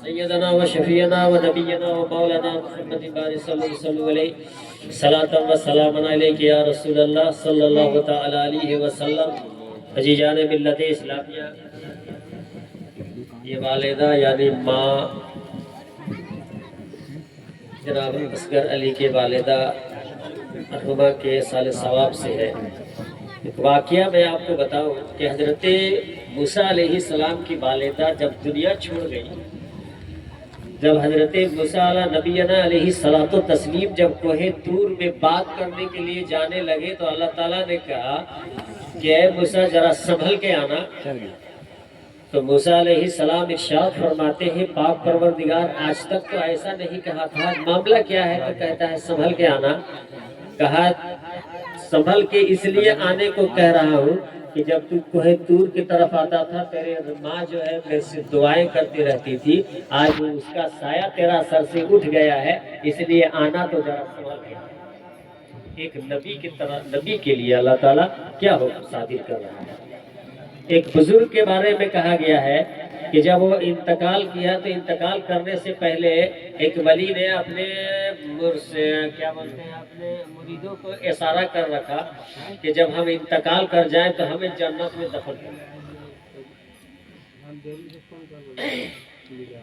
سیدنا و شفیعنا و نبینا و مولانا محمد بارک صلی اللہ علیہ صلاۃ و سلام علیک یا رسول اللہ صلی اللہ تعالی علیہ وسلم۔ عزیزان ملت اسلامیہ، یہ والدہ یعنی ماں جناب اصغر علی کے والدہ مرحومہ کے سال ثواب سے ہے۔ ایک واقعہ میں آپ کو بتاؤں کہ حضرت موسیٰ علیہ السلام کی والدہ جب دنیا چھوڑ گئی، جب حضرت موسیٰ نبینا علیہ الصلوۃ والتسلیم جب کوہ طور میں بات کرنے کے لیے جانے لگے تو اللہ تعالیٰ نے کہا کہ اے موسیٰ ذرا سنبھل کے آنا۔ تو موسیٰ علیہ السلام ارشاد فرماتے ہیں پاک پروردگار آج تک تو ایسا نہیں کہا تھا، معاملہ کیا ہے؟ تو کہتا ہے سنبھل کے آنا۔ کہا سنبھل کے اس لیے آنے کو کہہ رہا ہوں کہ جب تو کوہ طور کی طرف آتا تھا تیرے ماں جو ہے میرے سے دعائیں کرتی رہتی تھی، آج اس کا سایہ تیرا سر سے اٹھ گیا ہے، اس لیے آنا تو ذرا سنبھل کے آنا۔ ایک نبی کی طرح نبی کے لیے اللہ تعالیٰ کیا حکم صادر کر رہا ہے۔ ایک بزرگ کے بارے میں کہا گیا ہے کہ جب وہ انتقال کیا تو انتقال کرنے سے پہلے ایک ولی نے اپنے اپنے مریدوں کو اشارہ کر رکھا کہ جب ہم انتقال کر جائیں تو ہمیں جنت میں دفن کریں۔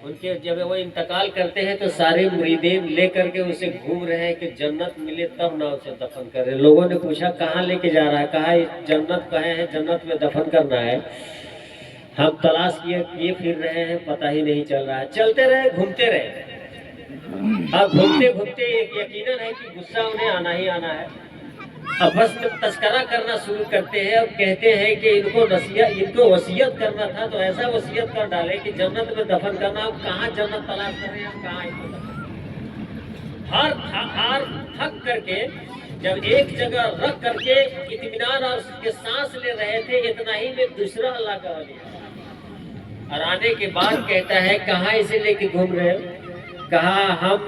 ان کے جب وہ انتقال کرتے ہیں تو سارے مریدین لے کر کے اسے گھوم رہے ہیں کہ جنت ملے تب نہ اسے دفن کرے۔ لوگوں نے پوچھا کہاں لے کے جا رہا ہے؟ کہا جنت کہے ہیں، جنت میں دفن کرنا ہے۔ ہم تلاش کیے پھر رہے ہیں، پتہ ہی نہیں چل رہا ہے۔ چلتے رہے، گھومتے رہے۔ اب گھومتے گھومتے یقیناً ہے کہ غصہ انہیں آنا ہی آنا ہے۔ اب بس تذکرہ کرنا شروع کرتے ہیں اور کہتے ہیں کہ ان کو وصیت کرنا تھا تو ایسا وصیت کر ڈالے کہ جنت میں دفن کرنا۔ اب کہاں جنت تلاش کر رہے ہیں، کہاں ہار تھک کر کے جب ایک جگہ رکھ کر کے اطمینان اور اس کے سانس لے رہے تھے، اتنا ہی میں دوسرا اللہ کا ولی اور آنے کے بعد کہتا ہے کہاں اسے لے کے گھوم رہے ہو؟ کہا ہم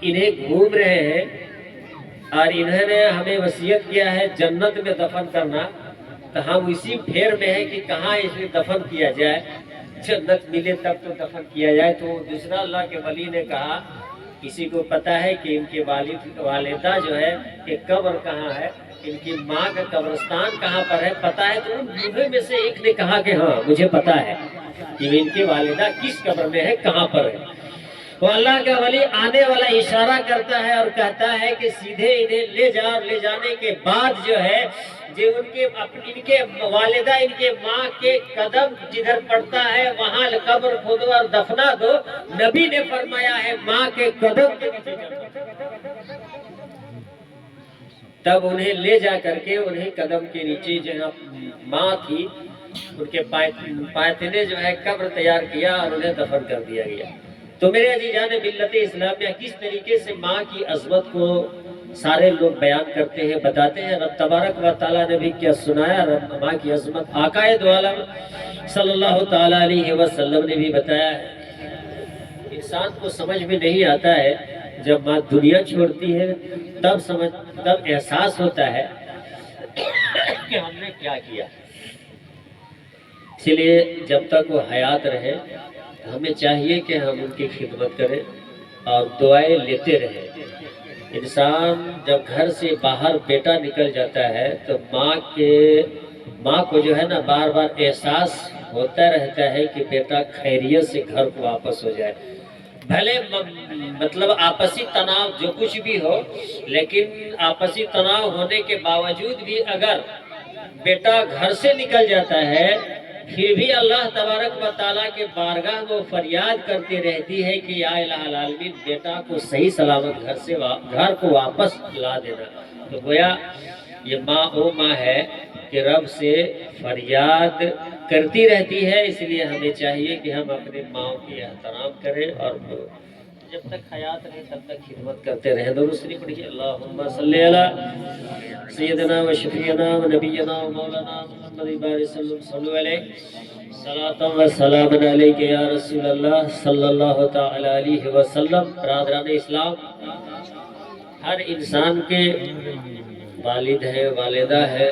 انہیں گھوم رہے ہیں اور انہوں نے ہمیں وصیت کیا ہے جنت میں دفن کرنا، تو ہم اسی پھیر میں ہیں کہ کہاں اسے دفن کیا جائے، جنت ملے تب تو دفن کیا جائے۔ تو دوسرا اللہ کے ولی نے کہا کسی کو پتا ہے کہ ان کے والدہ جو ہے کہ قبر کہاں ہے، ان کی ماں کا قبرستان کہاں پر ہے پتا ہے؟ تو ان بوڑھے میں سے ایک نے کہا کہ ہاں مجھے پتا ہے کہ ان کی والدہ کس قبر میں ہے، کہاں پر ہے۔ تو اللہ کا ولی آنے والا اشارہ کرتا ہے اور کہتا ہے کہ سیدھے انہیں لے جا، اور لے جانے کے بعد جو ہے جو ان کے والدہ ان کے ماں کے قدم جدھر پڑتا ہے وہاں قبر کھودو اور دفنا دو۔ نبی نے فرمایا ہے ماں کے قدم کے نیچے تب انہیں لے جا کر کے انہیں قدم کے نیچے جہاں ماں تھی ان کے پائتنے جو ہے قبر تیار کیا اور انہیں دفن کر دیا گیا۔ تو میرے عزیزان ملت اسلامیہ کس طریقے سے ماں کی عظمت کو سارے لوگ بیان کرتے ہیں، بتاتے ہیں۔ رب تبارک و تعالیٰ نے بھی کیا سنایا، رب ماں کی عظمت آقا دو عالم صلی اللہ تعالیٰ علیہ وسلم نے بھی بتایا ہے۔ انسان کو سمجھ میں نہیں آتا ہے، جب ماں دنیا چھوڑتی ہے تب احساس ہوتا ہے کہ ہم نے کیا کیا۔ اسی لیے جب تک وہ حیات رہے ہمیں چاہیے کہ ہم ان کی خدمت کریں اور دعائیں لیتے رہیں۔ انسان جب گھر سے باہر بیٹا نکل جاتا ہے تو ماں کو جو ہے نا بار بار احساس ہوتا رہتا ہے کہ بیٹا خیریت سے گھر کو واپس ہو جائے۔ بھلے مطلب آپسی تناؤ جو کچھ بھی ہو، لیکن آپسی تناؤ ہونے کے باوجود بھی اگر بیٹا گھر سے نکل جاتا ہے پھر بھی اللہ تبارک و تعالیٰ کے بارگاہ میں فریاد کرتی رہتی ہے کہ یا الہ العالمین بیٹا کو صحیح سلامت گھر کو واپس لا دینا۔ تو گویا یہ ماں وہ ماں ہے کہ رب سے فریاد کرتی رہتی ہے۔ اس لیے ہمیں چاہیے کہ ہم اپنے ماں کی احترام کریں اور جب تک حیات رہے تب تک خدمت کرتے رہیں۔ درود شریف پڑھیے، اللہم صلی علی سیدنا و شفیعنا و نبینا و مولانا محمد بارک صلی علیہ صلاۃ و سلام علیک یا رسول اللہ صلی اللہ تعالی علیہ وسلم۔ برادران اسلام، ہر انسان کے والد ہے، والدہ ہے،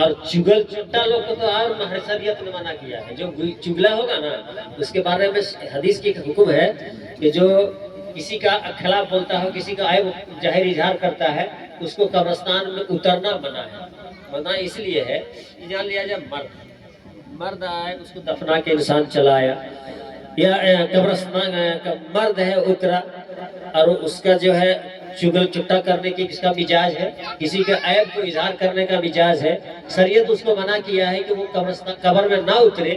اور چگل چٹا لوگ کو تو اور شریعت نے منع کیا ہے. جو چگلا ہوگا نا اس کے بارے میں حدیث کی حکم ہے کہ جو کسی کا خلاف بولتا ہو، کسی کا عیب ظاہر اظہار کرتا ہے، اس کو قبرستان میں اترنا منع ہے. منع اس لیے ہے کہ جان لیا جب مرد آئے اس کو دفنا کے انسان چلا آیا، یا قبرستان مرد ہے اترا اور اس کا جو ہے چگل چٹا کرنے کی کس کا مزاج ہے، کسی کے عیب کو اظہار کرنے کا مزاج ہے، شریعت اس کو منع کیا ہے کہ وہ قبر میں نہ اترے.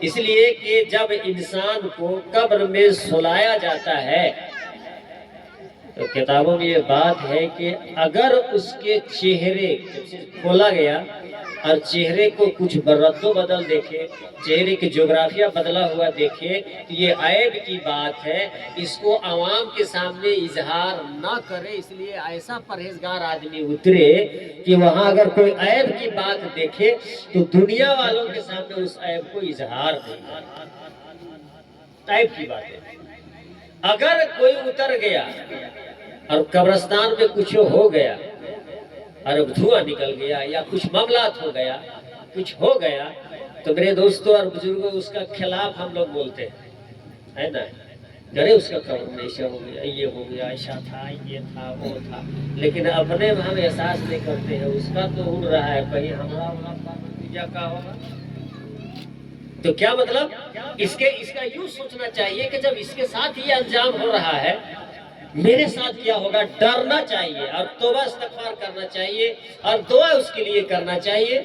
اس لیے کہ جب انسان کو قبر میں سلایا جاتا ہے تو کتابوں میں یہ بات ہے کہ اگر اس کے چہرے کھولا گیا اور چہرے کو کچھ رد و بدل دیکھے، چہرے کی جغرافیہ بدلا ہوا دیکھے تو یہ عیب کی بات ہے، اس کو عوام کے سامنے اظہار نہ کرے. اس لیے ایسا پرہیزگار آدمی اترے کہ وہاں اگر کوئی عیب کی بات دیکھے تو دنیا والوں کے سامنے اس عیب کو اظہار نہیں. عیب کی بات ہے. اگر کوئی اتر گیا اور قبرستان میں کچھ ہو گیا اور دھواں نکل گیا یا کچھ معاملات ہو گیا، کچھ ہو گیا، تو میرے دوستوں اور بزرگوں اس کا خلاف ہم لوگ بولتے ہیں نا، ارے اس کا قبر میں ایسا ہو گیا، یہ ہو گیا، ایسا تھا، یہ تھا، وہ تھا. لیکن اپنے ہم احساس نہیں کرتے ہیں اس کا تو اڑ رہا ہے، کہیں ہمارا نتیجہ کا ہوگا. تو کیا مطلب اس کا یوں سوچنا چاہیے کہ جب اس کے ساتھ یہ انجام ہو رہا ہے میرے ساتھ کیا ہوگا. ڈرنا چاہیے اور توبہ استغفار کرنا چاہیے اور دعا اس کے لیے کرنا چاہیے.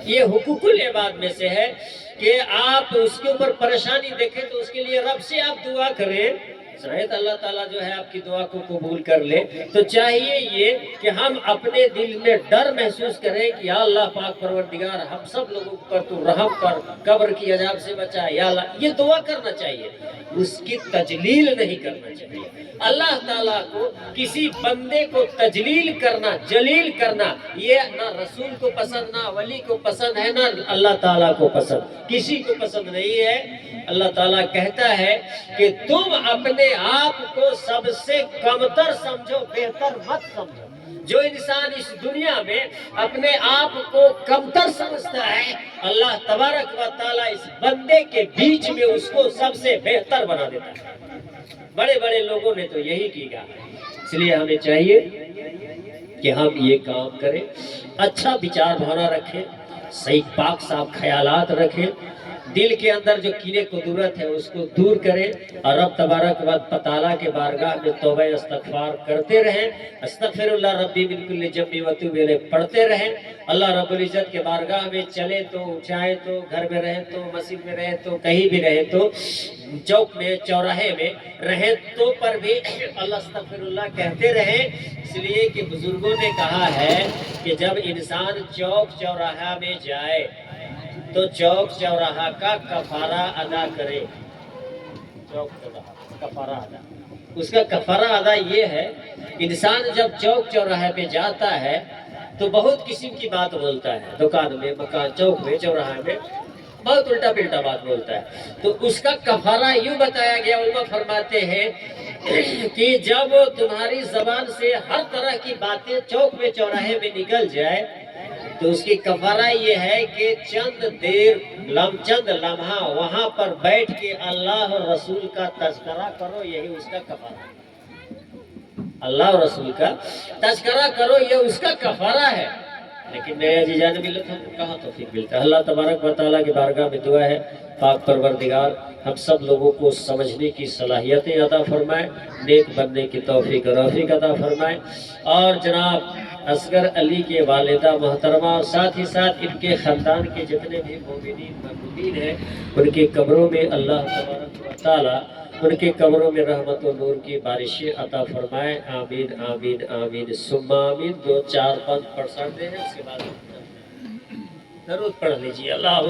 یہ حقوق العباد میں سے ہے کہ آپ اس کے اوپر پریشانی دیکھیں تو اس کے لیے رب سے آپ دعا کریں، شاید اللہ تعالیٰ جو ہے آپ کی دعا کو قبول کر لے. تو چاہیے یہ کہ ہم اپنے دل میں ڈر محسوس کریں کہ یا اللہ پاک پروردگار ہم سب لوگوں پر تو رحم کر، قبر کی عذاب سے بچا یا اللہ. یہ دعا کرنا چاہیے، اس کی تجلیل نہیں کرنا چاہیے. اللہ تعالیٰ کو کسی بندے کو تجلیل کرنا، جلیل کرنا، یہ نہ رسول کو پسند، نہ ولی کو پسند ہے، نہ اللہ تعالیٰ کو پسند، کسی کو پسند نہیں ہے. اللہ تعالیٰ کہتا ہے کہ تم اپنے آپ کو سب سے کمتر سمجھو، بہتر مت سمجھو. جو انسان اس دنیا میں اپنے آپ کو کمتر سمجھتا ہے، اللہ تبارک و تعالیٰ اس بندے کے بیچ میں اس کو سب سے بہتر بنا دیتا ہے. بڑے بڑے لوگوں نے تو یہی کیا. اس لیے ہمیں چاہیے کہ ہم یہ کام کریں، اچھا وچار بھاونا رکھیں، صحیح پاک صاف خیالات رکھیں، دل کے اندر جو کینے قدورت ہے اس کو دور کریں اور رب تبارک و تعالیٰ کے بارگاہ میں توبہ استغفار کرتے رہیں. استغفر اللہ ربی من کل ذنب واتوب الیہ پڑھتے رہیں. اللہ رب العزت کے بارگاہ میں چلے تو چاہے تو گھر میں رہیں تو مسجد میں رہیں تو کہیں بھی رہیں تو چوک میں چوراہے میں رہیں تو پر بھی اللہ استغفر اللہ کہتے رہیں. اس لیے کہ بزرگوں نے کہا ہے کہ جب انسان چوک چوراہا میں جائے تو چوک چوراہا کا کفارہ ادا کرے. چوک چوراہا کفارہ ادا، اس کا کفارہ ادا یہ ہے، انسان جب چوک چوراہے پہ جاتا ہے تو بہت قسم کی بات بولتا ہے، دکان میں، مکان، چوک میں، چوراہے میں بہت الٹا پلٹا بات بولتا ہے. تو اس کا کفارہ یوں بتایا گیا، علماء فرماتے ہیں کہ جب تمہاری زبان سے ہر طرح کی باتیں چوک میں چوراہے میں نکل جائے تو اس کی کفارہ یہ ہے کہ چند لمحہ وہاں پر بیٹھ کے اللہ اور رسول کا تذکرہ کرو. یہی اس کا کفارہ ہے. اللہ اور رسول کا تذکرہ کرو، یہ اس کا کفارہ ہے. لیکن میرے عزیزان ملت ہم کو کہاں توفیق ملتا ہے. اللہ تبارک و تعالیٰ کی بارگاہ میں دعا ہے پاک پروردگار ہم سب لوگوں کو سمجھنے کی صلاحیتیں عطا فرمائے، نیک بننے کی توفیق رفیق عطا فرمائے. اور جناب اصغر علی کے والدہ محترمہ اور ساتھ ہی ساتھ ان کے خاندان کے جتنے بھی مومنین محبوبین ہیں ان کی قبروں میں اللہ تبارک و تعالیٰ ان کے قبروں میں رحمت و نور کی بارشیں عطا فرمائے. آمین آمین آمین ثم آمین. 2-4 بند پڑھ سکتے ہیں، اس کے بعد درود پڑھ لیجیے. اللہ